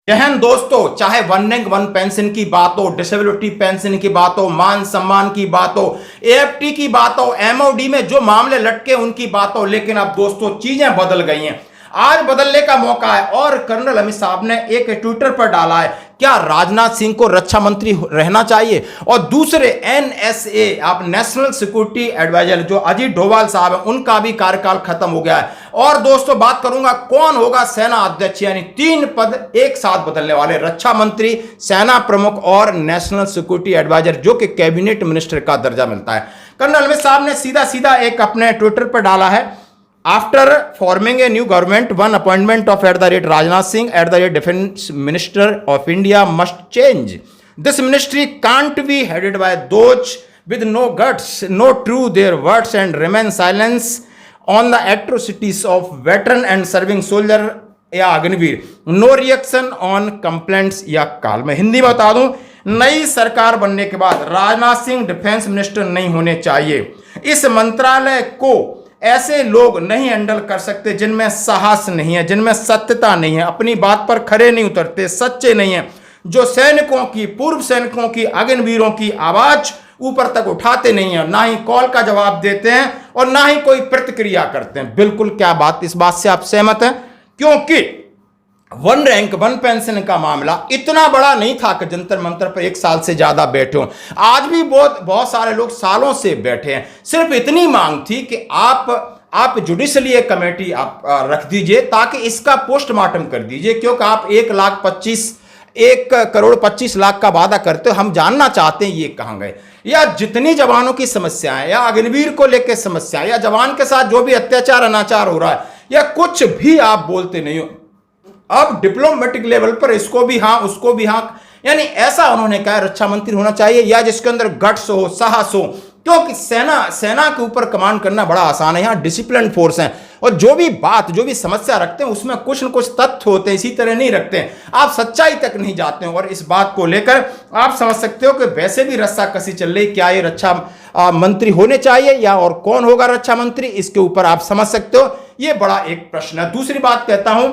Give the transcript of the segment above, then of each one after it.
जहन दोस्तों, चाहे वन रैंक वन पेंशन की बात हो, डिसेबिलिटी पेंशन की बात हो, मान सम्मान की बात हो, एएफटी की बात हो, एमओडी में जो मामले लटके उनकी बात हो, लेकिन अब दोस्तों चीजें बदल गई हैं। आज बदलने का मौका है और कर्नल अमित साहब ने एक ट्विटर पर डाला है, क्या राजनाथ सिंह को रक्षा मंत्री रहना चाहिए। और दूसरे एनएसए, आप नेशनल सिक्योरिटी एडवाइजर जो अजीत डोभाल साहब हैं, उनका भी कार्यकाल खत्म हो गया है। और दोस्तों बात करूंगा कौन होगा सेना अध्यक्ष, यानी 3 पद एक साथ बदलने वाले, रक्षा मंत्री, सेना प्रमुख और नेशनल सिक्योरिटी एडवाइजर, जो कि कैबिनेट मिनिस्टर का दर्जा मिलता है। कर्नल अमित साहब ने सीधा सीधा एक अपने ट्विटर पर डाला है, after forming a new government, one appointment of Rajnath Singh defence minister of India must change. This ministry can't be headed by those with no guts, no true their words, and remain silence on the atrocities of veteran and serving soldier या Agniveer. No reaction on complaints या call. मैं हिंदी में बता दूं, नई सरकार बनने के बाद राजनाथ सिंह डिफेंस मिनिस्टर नहीं होने चाहिए. इस मंत्रालय को ऐसे लोग नहीं हैंडल कर सकते जिनमें साहस नहीं है, जिनमें सत्यता नहीं है, अपनी बात पर खरे नहीं उतरते, सच्चे नहीं है, जो सैनिकों की, पूर्व सैनिकों की, अग्निवीरों की आवाज ऊपर तक उठाते नहीं है, ना ही कॉल का जवाब देते हैं और ना ही कोई प्रतिक्रिया करते हैं. बिल्कुल, क्या बात, इस बात से आप सहमत हैं? क्योंकि वन रैंक वन पेंशन का मामला इतना बड़ा नहीं था कि जंतर मंतर पर 1 साल से ज्यादा बैठे हों. आज भी बहुत सारे लोग सालों से बैठे हैं. सिर्फ इतनी मांग थी कि आप जुडिशली एक कमेटी आप रख दीजिए ताकि इसका पोस्टमार्टम कर दीजिए, क्योंकि आप 1 करोड़ 25 लाख का वादा करते हो. हम जानना चाहते हैं ये कहां गए, या जितनी जवानों की समस्याएं, या अग्निवीर को लेकर समस्याएं, या जवान के साथ जो भी अत्याचार अनाचार हो रहा है, या कुछ भी आप बोलते नहीं हो. अब डिप्लोमेटिक लेवल पर इसको भी हाँ, उसको भी हाँ, यानी ऐसा उन्होंने कहा रक्षा मंत्री होना चाहिए या जिसके अंदर गट्स हो, साहस हो, क्योंकि सेना के ऊपर कमांड करना बड़ा आसान है. यहाँ डिसिप्लिन फोर्स है और जो भी समस्या रखते हैं उसमें कुछ न कुछ तथ्य होते हैं, इसी तरह नहीं रखते हैं. आप सच्चाई तक नहीं जाते हैं और इस बात को लेकर आप समझ सकते हो कि वैसे भी रस्साकसी चल रही. क्या ये रक्षा मंत्री होने चाहिए या और कौन होगा रक्षा मंत्री, इसके ऊपर आप समझ सकते हो, ये बड़ा एक प्रश्न है. दूसरी बात कहता हूं,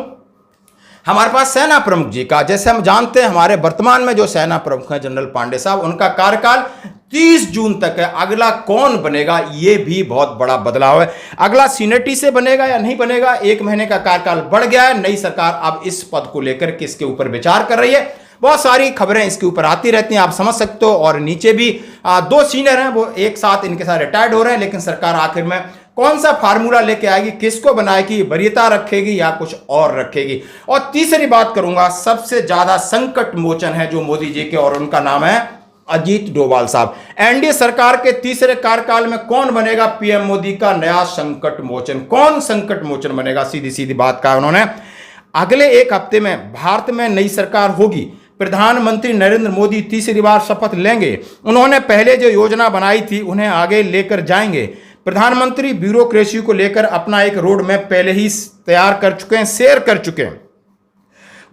हमारे पास सेना प्रमुख जी का, जैसे हम जानते हैं हमारे वर्तमान में जो सेना प्रमुख हैं जनरल पांडे साहब, उनका कार्यकाल 30 जून तक है. अगला कौन बनेगा, ये भी बहुत बड़ा बदलाव है. अगला सीनेटी से बनेगा या नहीं बनेगा, 1 महीने का कार्यकाल बढ़ गया है. नई सरकार अब इस पद को लेकर किसके ऊपर विचार कर रही है, बहुत सारी खबरें इसके ऊपर आती रहती हैं, आप समझ सकते हो. और नीचे भी 2 सीनियर हैं, वो एक साथ इनके साथ रिटायर्ड हो रहे हैं, लेकिन सरकार आखिर में कौन सा फार्मूला लेके आएगी, किसको बनाएगी, वरीयता रखेगी या कुछ और रखेगी. और तीसरी बात करूंगा, सबसे ज्यादा संकट मोचन है जो मोदी जी के, और उनका नाम है अजीत डोभाल साहब. एनडीए सरकार के तीसरे कार्यकाल में कौन बनेगा पीएम मोदी का नया संकट मोचन, कौन संकट मोचन बनेगा? सीधी सीधी बात कहा उन्होंने. अगले 1 हफ्ते में भारत में नई सरकार होगी. प्रधानमंत्री नरेंद्र मोदी तीसरी बार शपथ लेंगे. उन्होंने पहले जो योजना बनाई थी उन्हें आगे लेकर जाएंगे. प्रधानमंत्री ब्यूरोक्रेसी को लेकर अपना एक रोड मैप पहले ही तैयार कर चुके हैं, शेयर कर चुके हैं.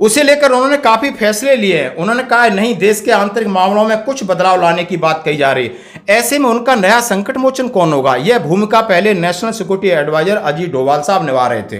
उसे लेकर उन्होंने काफी फैसले लिए हैं. उन्होंने कहा नहीं, देश के आंतरिक मामलों में कुछ बदलाव लाने की बात कही जा रही है. ऐसे में उनका नया संकट मोचन कौन होगा? यह भूमिका पहले national security adviser Ajit Doval साहब निभा रहे थे.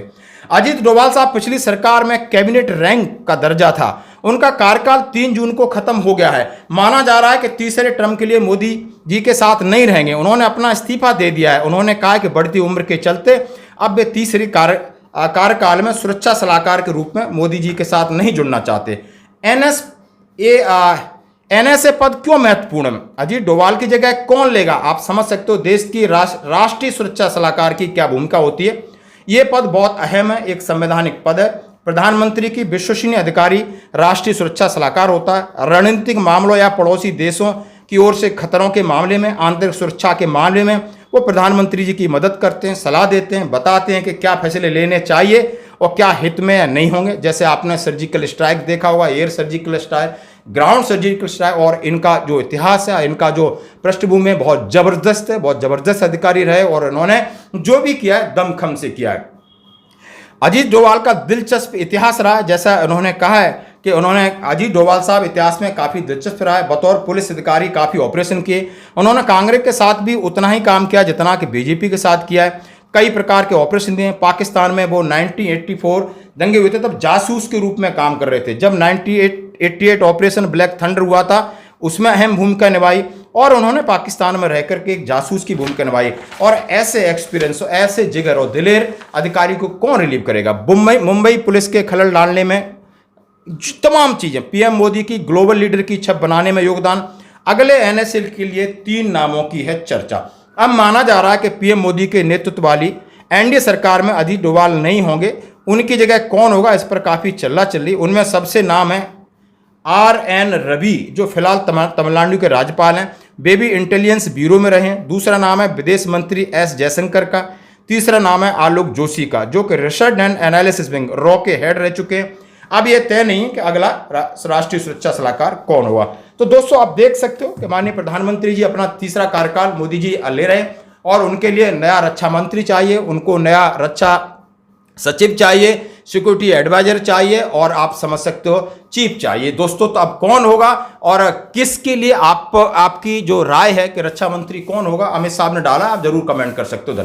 अजीत डोभाल साहब पिछली सरकार में कैबिनेट रैंक का दर्जा था. उनका कार्यकाल 3 जून को खत्म हो गया है. माना जा रहा है कि तीसरे टर्म के लिए मोदी जी के साथ नहीं रहेंगे. उन्होंने अपना इस्तीफा दे दिया है. उन्होंने कहा कि बढ़ती उम्र के चलते अब वे तीसरी कार्यकाल में सुरक्षा सलाहकार के रूप में मोदी जी के साथ नहीं जुड़ना चाहते. एनएसए पद क्यों महत्वपूर्ण है? अजीत डोभाल की जगह कौन लेगा? आप समझ सकते हो देश की राष्ट्रीय सुरक्षा सलाहकार की क्या भूमिका होती है. यह पद बहुत अहम है, एक संवैधानिक पद है. प्रधानमंत्री की विश्वसनीय अधिकारी राष्ट्रीय सुरक्षा सलाहकार होता है. रणनीतिक मामलों या पड़ोसी देशों की ओर से खतरों के मामले में, आंतरिक सुरक्षा के मामले में वो प्रधानमंत्री जी की मदद करते हैं, सलाह देते हैं, बताते हैं कि क्या फैसले लेने चाहिए और क्या हित में नहीं होंगे. जैसे आपने सर्जिकल स्ट्राइक देखा होगा, air surgical strike, ground surgical strike, और इनका जो इतिहास है, इनका जो पृष्ठभूमि है बहुत जबरदस्त है. बहुत जबरदस्त अधिकारी रहे और इन्होंने जो भी किया है दमखम से किया है. अजीत डोभाल का दिलचस्प इतिहास रहा है. जैसा उन्होंने कहा है कि अजीत डोभाल साहब इतिहास में काफ़ी दिलचस्प रहा है. बतौर पुलिस अधिकारी काफ़ी ऑपरेशन किए. उन्होंने कांग्रेस के साथ भी उतना ही काम किया जितना कि बीजेपी के साथ किया है. कई प्रकार के ऑपरेशन दिए। पाकिस्तान में वो 1984 दंगे हुए थे, तब जासूस के रूप में काम कर रहे थे। जब 1988 ऑपरेशन ब्लैक थंडर हुआ था, उसमें अहम भूमिका निभाई और उन्होंने पाकिस्तान में रह करके एक जासूस की भूमिका निभाई। और ऐसे एक्सपीरियंस, ऐसे जिगर और दिलेर अधिकारी को कौन रिलीव करेगा। मुंबई पुलिस के खलल डालने में तमाम चीजें, पीएम मोदी की ग्लोबल लीडर की छप बनाने में योगदान। अगले एनएसएल के लिए 3 नामों की है चर्चा। अब माना जा रहा है कि पीएम मोदी के नेतृत्व वाली एनडीए सरकार में अजीत डोभाल नहीं होंगे, उनकी जगह कौन होगा, इस पर काफी चल रही। उनमें सबसे नाम है RN रवि, जो फिलहाल तमिलनाडु के राज्यपाल हैं, बेबी इंटेलिजेंस ब्यूरो में रहे हैं। दूसरा नाम है विदेश मंत्री S जयशंकर का। तीसरा नाम है आलोक जोशी का, जो कि research and analysis wing raw के हेड रह चुके हैं। अब यह तय नहीं है कि अगला राष्ट्रीय सुरक्षा सलाहकार कौन होगा। तो दोस्तों, आप देख सकते हो कि माननीय प्रधानमंत्री जी अपना तीसरा कार्यकाल मोदी जी ले रहे हैं और उनके लिए नया रक्षा मंत्री चाहिए, उनको नया रक्षा सचिव चाहिए, सिक्योरिटी एडवाइजर चाहिए और आप समझ सकते हो चीफ चाहिए। दोस्तों, तो अब कौन होगा और किसके लिए आपकी जो राय है कि रक्षा मंत्री कौन होगा, अमित साहब ने डाला, आप जरूर कमेंट कर सकते हो।